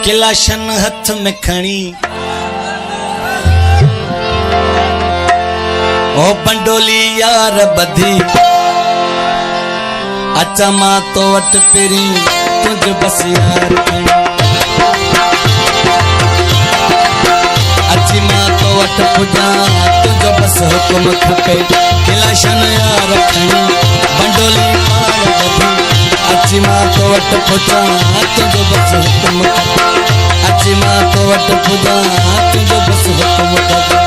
किलाशन हथ में खणी ओ बंडोली यार बधी अच्छा मां तो वट पेरी तुझ बस यार अच्छी मां तो वट पुजा तुझ बस हुक्म खपे किलाशन यार खणी बंडोली यार बधी अच्छी मां तो वट पुजा तुझ बस हुक्म खपे अच्छी मां तो वट पुजा तुझ बस हुक्म खपे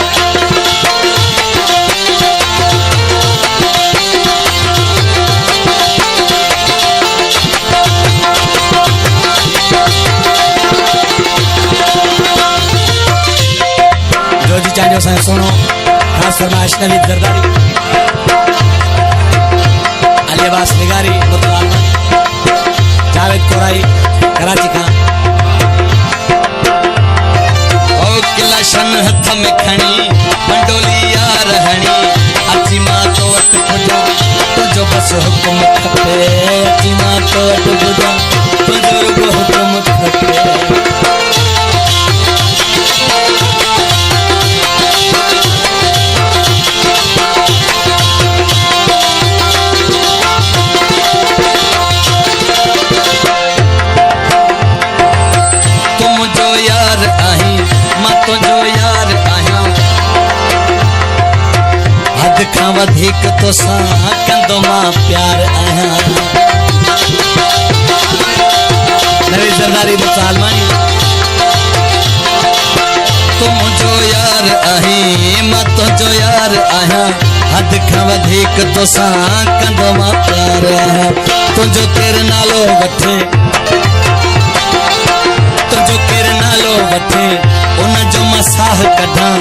जोजी चांडियो सां सुनो खास फरमाइश नवीद जरदारी अली अब्बास निगारी मुतलालमा जावेद कोराई कराची का ओ किलाशन हथ में खणी बंडोली यार हणी अच्छी मां तो वट पुजा तुझो बस हुक्म खपे अच्छी मां तो वट पुजा तुझो हुक्म खपे वधिक तो सा कंदो मां प्यार आया नवी जरदारी मुसलमानी तुम जो यार आही मां तो जो यार आया हद का वधिक तो सा कंदो मां प्यार आया तुझो तेरे नालो वठे तुझो तेरे नालो वठे उन जो मसाह कढा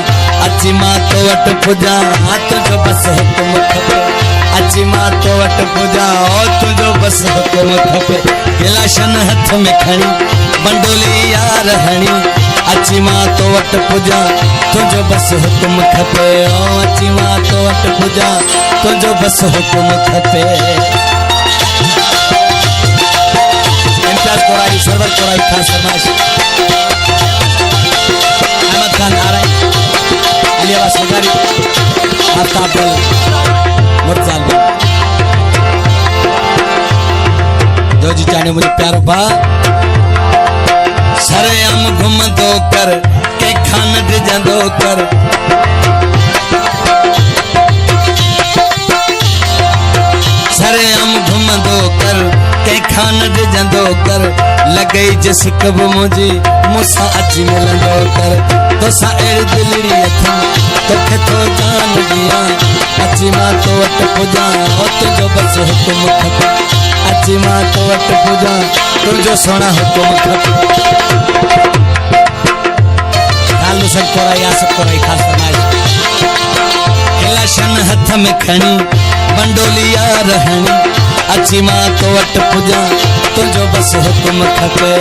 अच्छी मां तो वट पुजा तुझो बस हुक्म खपे अच्छी मां तो वट पुजा तुझो बस हुक्म खपे किलाशन हथ में खणी बंडोली यार हणी अच्छी मां तो वट पुजा तुझो बस हुक्म खपे अच्छी मां तो वट पुजा तुझो बस हुक्म खपे इम्तियाज कोराई सरवर कोराई खास फरमाइश अहमद खान आराई अली अब्बास निगारी आफ्ताब मुर्तजाल जोजी चाने मुझे प्यारो भा सरेआम घुमंदो कर के खान डिजंदो कर सरेआम घुमंदो कर के खान डिजंदो कर लगे जिस कब मुझी मुसा अची मिलंदो कर तो सा एड़ दिलड़ी अथा तोखे तो जान दिया अच्छी मां तो वट पुजा तुझो बस हुक्म खपे अच्छी मां तो वट पुजा तुझो सोना हुक्म खपे लालू सब कोराई आसफ कोराई खास फरमाइश किलाशन हथ में खणी बंडोली यार हणी अच्छी मां तो वट पुजा तुझो बस हुक्म खपे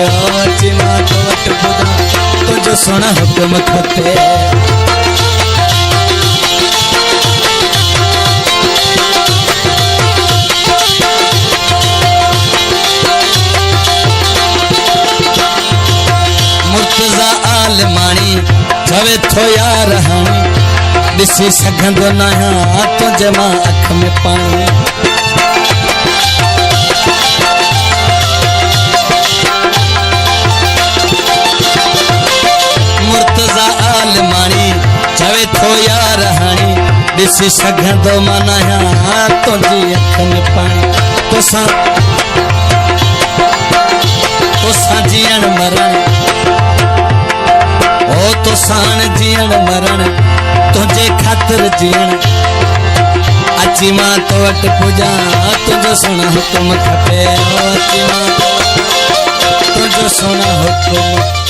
अच्छी मां तो वट पुजा तुझो सोना हुक्म खपे मुर्तजा आलमानी चवे थो यार हानी दिसी सघंदो न आहियां तुझे मां अख में पानी मुर्तजा आलमानी चवे थो यार हानी दिसी सघंदो मन आहियां तुझी अख में पानी तोसां जीअण मरण ओ तोसां जीअण मरण तुझे खातिर जीअण अच्छी मां तो वट पुजा तुझो सोना हुक्म खपे अच्छी मां तुझो सोना हुक्म